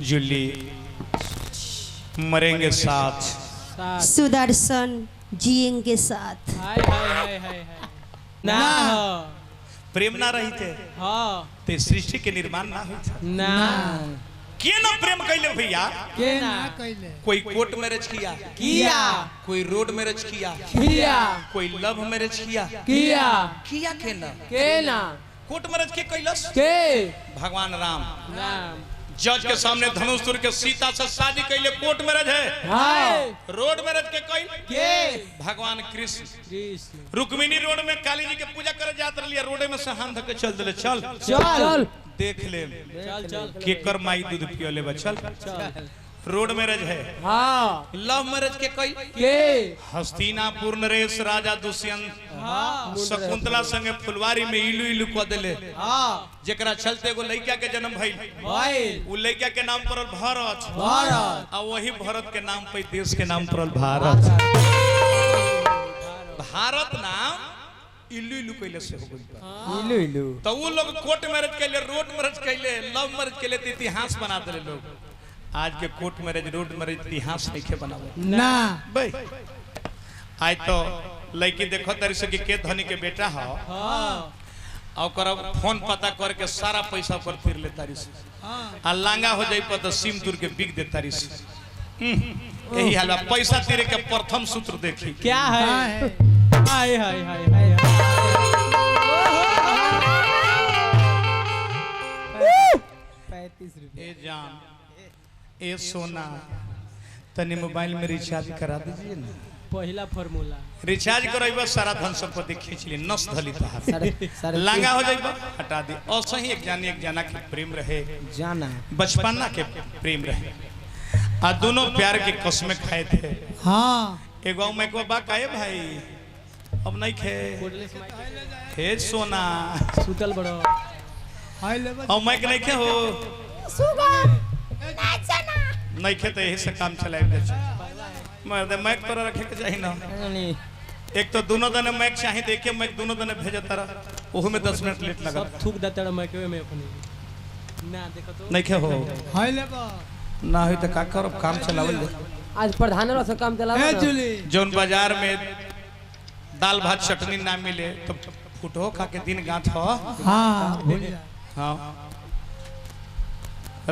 Julie मरेंगे साथ, सुदर्शन जिएंगे साथ। हाय हाय हाय हाय ना प्रेम ना रही थे ते सृष्टि के निर्माण ना हुई था ना के ना प्रेम कैले भैया के ना कोई कोर्ट मैरिज किया कोई रोड मैरिज किया कोई लव मैरिज किया के ना कोर्ट मैरिज के कैलस के भगवान राम नाम जज के सामने धनुष तुर के सीता से शादी कैले कोर्ट मैरिज है। हाय रोड मैरिज के कैल के भगवान कृष्ण कृष्ण रुक्मिणी रोड में काली जी के पूजा करे जात रही रोडे में से हाथ धके चल दिले चल चल देख ले चल केकर माई दूध पियोले बचल चल रोड मैरिज है। हाँ लव मैरिज के कैल के हस्तिनापुर नरेश राजा दुष्यंत शकुंतला संगे फुलवारी में इलू इलू क देले जेकरा चलते एगो लड़का के जन्म भइल उ लड़का के नाम पड़ल भारत आ वही भारत के नाम पे देश के नाम पड़ल भारत। भारत नाम इलू इलू कैले से हो गइल इलू तो वो लोग कोर्ट मैरिज कैले रोड मैरिज कैले लव मैरिज कैले तो इतिहास बना देले लोग। आज के कोर्ट मैरिज रोड मैरिज इतिहास नहीं बनावे ना भाई आज तो लड़की देखो तारी से कि के धनी के बेटा हो और फोन पता करके सारा पैसा पर फिर ले तारी से आ लांगा हो जाई पर तो सिम तुर के बिक दे तारी से यही हाल पैसा तेरे के प्रथम सूत्र देखी क्या है हाय हाय हाय हाय 35 रुपए ए जान ए सोना तनी मोबाइल में रिचार्ज करा दीजिए ना। पहला फार्मूला रिचार्ज करैबा सारा धन संपत्ति खींच ली नस धली तहार लांगा हो जाइबा हटा दे। और सही एक जना के प्रेम रहे जाना बचपना के प्रेम रहे आ दोनों प्यार के कसमें खाए थे। हाँ एगो मैं को बा काहे भाई अब नहीं खे हे सोना सुतल बड़ो अब मैं नहीं खे हो नहीं खे तो यही से काम चलाए दे मर्द मैक पर रखे के चाहिए ना। एक तो दोनों दने मैक चाहिए तो एक मैक दोनों दने भेजे तारा ओहू में 10 मिनट लेट लगा सब थूक देता है मैके में अपनी ना देखो तो नहीं खे हो हाय लेबा ना हो तो का करब काम चलावल आज प्रधान वाला काम चलावे जोन बाजार में दाल भात चटनी ना मिले तो फुटो खा के दिन गांठ हो। हाँ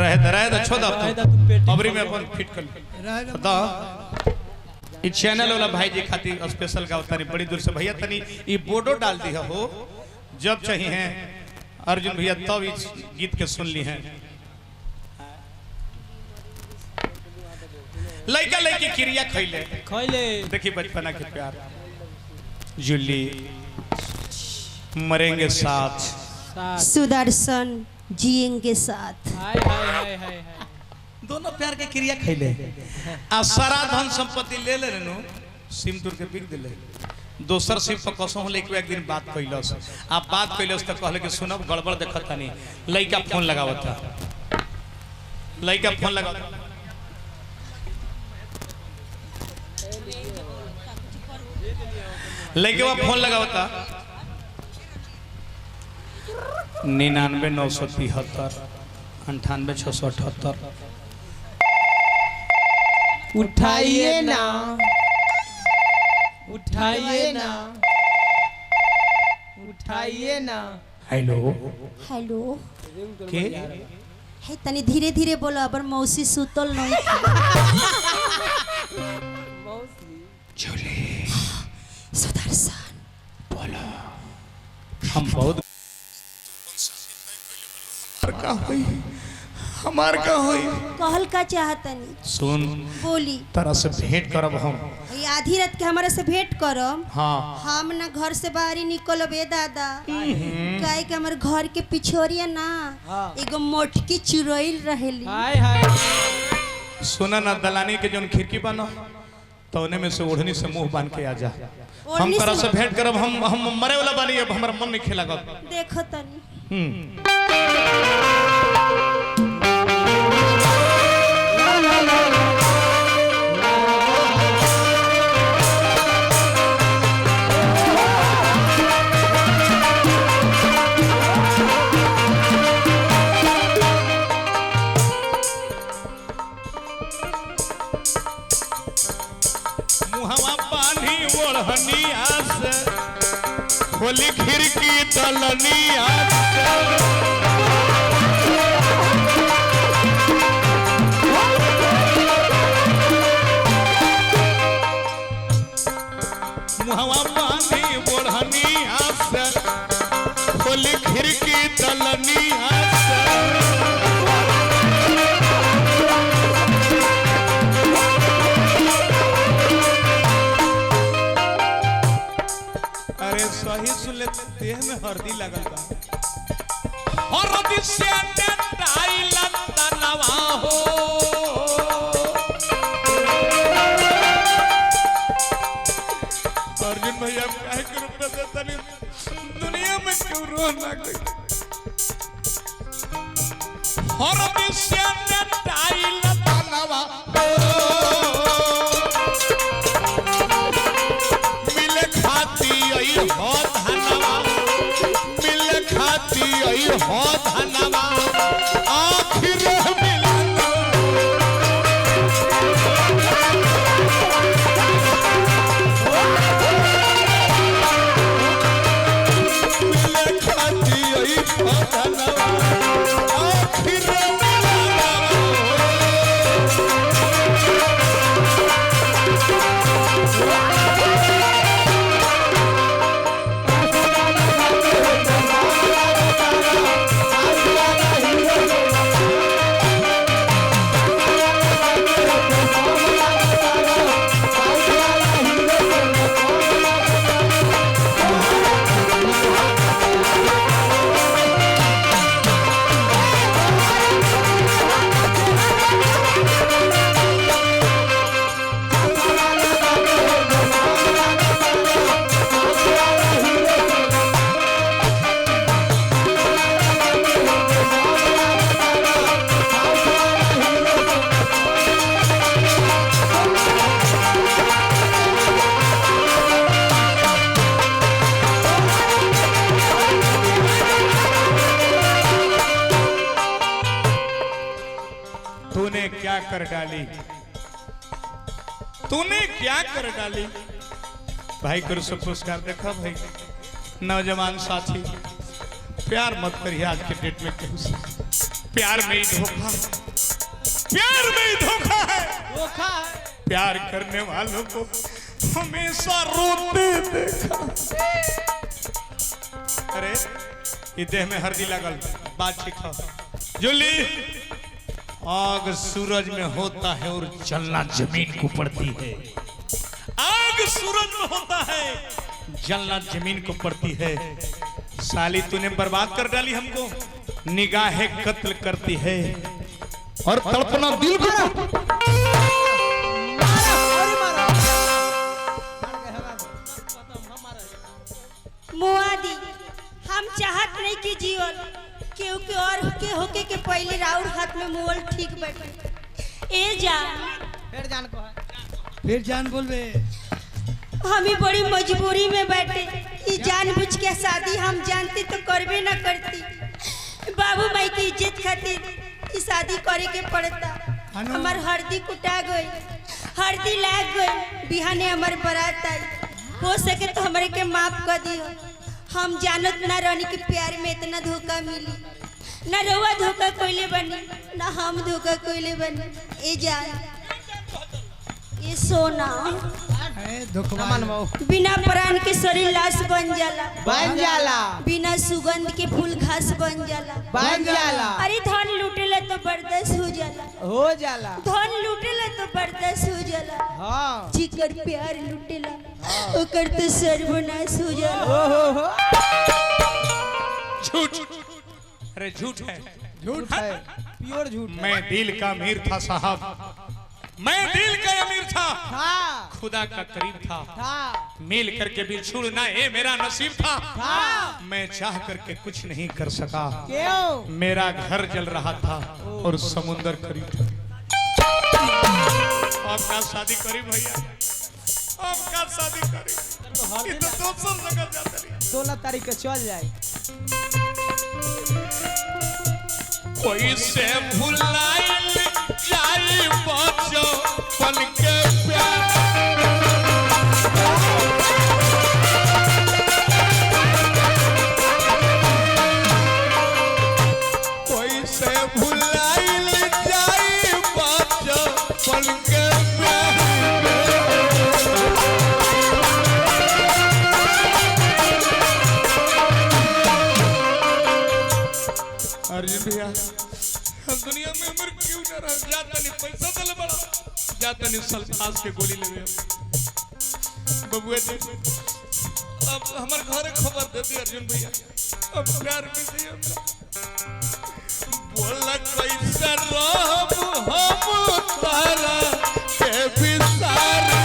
रहे तो छोड़ दो अबरी में अपन फिट कर दो। ई चैनल वाला भाई जी खातिर स्पेशल का उतारी बड़ी दूर से भैया तनी ई बोर्डो डाल दी हो जब चाहिए अर्जुन भैया तब इस गीत के सुन ली हैं। लड़का लड़की क्रिया खैले देखी बचपना के प्यार जूली मरेंगे साथ, सुदर्शन जिएंगे साथ। हाय हाय हाय हाय दोनों प्यार के क्रिया खैले आ सारा धन संपत्ति ले ले नु सिम तुर के बिक दिले दोसर सिम पर कसम होले एक दिन बात कइलस आ बात कइलस त कहले कि सुनब गड़बड़ देखत तनी लइका फोन लगावता लइका फोन लगा लइका फोन लगावता 99,973 98,678 उठाइए ना उठाइए ना उठाइए ना। हेलो हेलो के हे तनी धीरे धीरे बोलो अबर मौसी सुतल नहीं जूली सुदर्शन बोलो हम बहुत हमार का होई कहल का चाहतनी सुन बोली तरह से भेंट करब हम ये आधी रात के हमारे से भेंट करम। हाँ हम ना घर से बाहर ही निकलबे दादा काहे के हमारे घर के पिछोरिया ना एगो मोटकी चुरैल रहेली। हाय हाय सुना ना दलानी के जोन खिड़की बनो तो उन्हें में से ओढ़नी से मुंह बांध के आ जा हम ओढ़नी तरह से- से भेंट करब हम मरे वाला बानी अब हमारा मन नहीं खेला देखो तनी बढ़निया से खोली खिड़की दलनिया से मुहवा पानी बढ़निया से खोली खिड़की दलनिया से अरे सही सुन ले देह में हरदी लगल बा हरदी से टाई लंदनवा हो अर्जुन भैया काहे के रूप में देतनी दुनिया में क्यों रोना कोई हरदी से टाई लंदनवा हो मिले खाती आई हो धनवा मिले खाती आई हो धनवा आखिर मिलना मिले खाती आई हो धनवा आखिर तूने क्या कर डाली तूने क्या कर डाली भाई गुरु से पुरस्कार देखा भाई नौजवान साथी प्यार मत करिए आज के डेट में केहू से प्यार में ही धोखा प्यार में ही धोखा है प्यार करने वालों को हमेशा रोते देखा अरे ये देह में हरदी लगल बात ठीक है जूली आग सूरज में होता है और जलना जमीन को पड़ती है आग सूरज में होता है जलना जमीन को पड़ती है साली तूने बर्बाद कर डाली हमको निगाहें कत्ल करती है और तड़पना दिल को मुआदी हम चाहत नहीं कि जीवन क्योंकि और के होके के पहले राउर हाथ में मोल ठीक बैठे ए जान फिर जान बोलबे हम ही बड़ी मजबूरी में बैठे ये जानबूझ के शादी हम जानती तो करबे ना करती बाबू माई की इज्जत खातिर ये शादी करे के पड़ता हमार हरदी कुटा गई हरदी लाग गई बिहाने हमार बारात आई हो सके तो हमारे के माफ कर दियो हम जानत ना रानी के प्यार में इतना धोखा मिली ना रवा धोखा कोइले बनी ना हम धोखा कोइले बनी ए जान ये सोना बिना प्राण के शरीर लाश बन जाला बिना सुगंध के फूल घास बन जाला अरे धन लूटेला तो बर्दाश्त हो जाला धन लूटेला तो बर्दाश्त हो जाला जिकर प्यार लूटेला ओकर तो सर्वनाश हो जाला झूठ अरे झूठ है प्योर झूठ मैं दिल का अमीर था साहब मैं दिल का अमीर था खुदा का करीब था मिल करके भी छूटना ये मेरा नसीब था मैं चाह करके कुछ नहीं कर सका मेरा घर जल रहा था और समुंदर करीब था आपका शादी करी भैया आपका शादी करी ये तो दोसर जगह जाते रही 16 तारीख के चल जाए कोई से भुलाइल जाई बचो पन के प्यार में हमर क्यों न रह जाता नहीं पैसा दले बड़ा जाता नहीं सल्फास के गोली लेवे बबुआ जी अब हमर घरे खबर दे दी अर्जुन भैया अब प्यार में दी हमरा बोला कैसे रहब हम तारा के बिसारी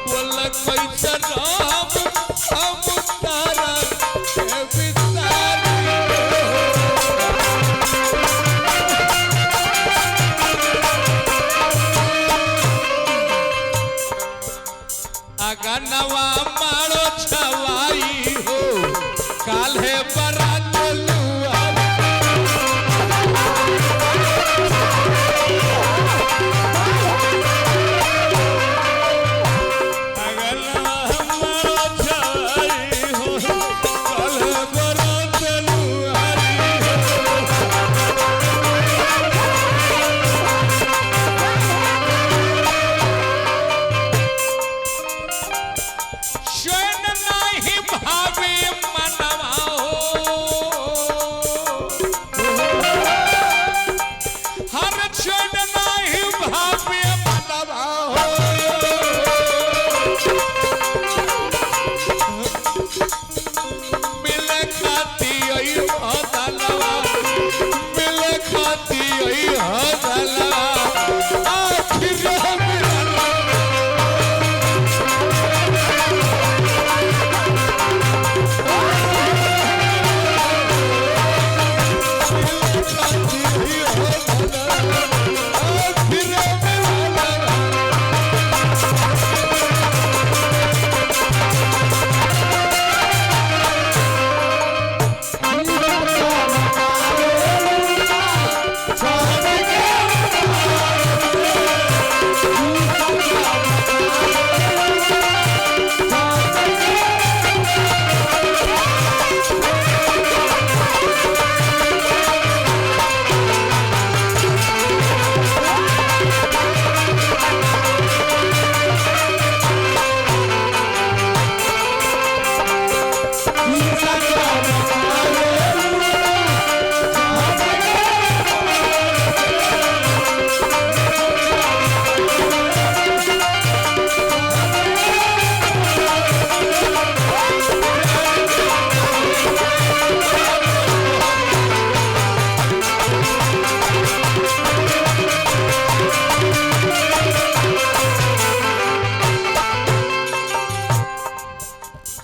बोला कैसे रहब हम तारा के बिसारी अगनवा मारो छवाई हो काल्हे बरात लुआ अगनवा मारो छवाई हो काल्हे बरात शयन नहीं भावे मनवा हर शयन नहीं भावे मनवा मिले खाती आई हदलवा मिले खाती आई हदलवा आखिर मिलवा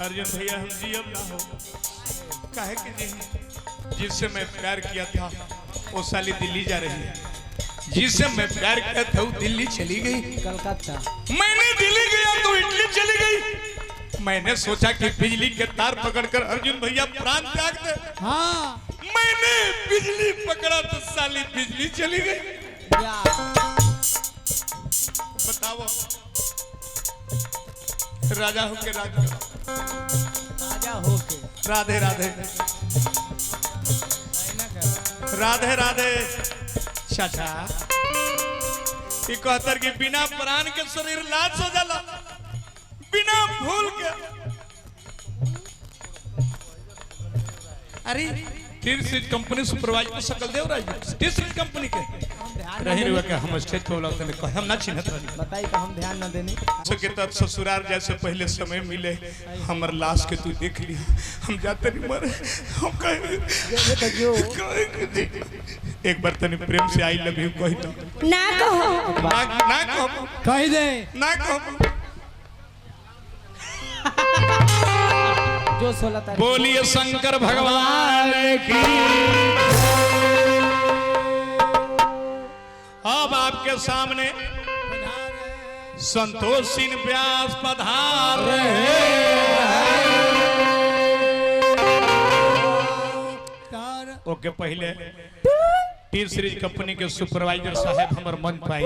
अर्जुन भैया हम जी अब ना हो काहे कि जी जिससे मैं प्यार किया था वो साली दिल्ली जा रही है जिससे मैं प्यार किया था वो दिल्ली चली गई कलकत्ता मैंने दिल्ली गया तो इटली चली गई मैंने सोचा कि बिजली के तार पकड़कर अर्जुन भैया प्राण त्याग दे हाँ मैंने बिजली पकड़ा तो साली बिजली चली गई या बताओ राजा होके राजा राजा होके राधे राधे राधे राधे चाचा ये कहतर कि बिना प्राण के शरीर लाश हो जाला बिना भूल के अरे तीर्थ कंपनी सुपरवाइजर सकल देवराज तीर्थ कंपनी के रही रुआ के हम स्टेज पे बोला तने हम ना चिन्हत रही बताई तो हम ध्यान न देनी के तब ससुराल जैसे पहले समय मिले हमर लाश के तू देख लिया हम जाते नहीं मरे हम कहे एक बार तने प्रेम से आई लव यू कही तो ना कहो ना कहो कह दे ना कहो जो 16 तारीख बोलिए शंकर भगवान की अब आपके सामने संतोषिन व्यास पधार रहे ओके पहले टी सीरीज कंपनी के सुपरवाइजर साहब हमर मन पाई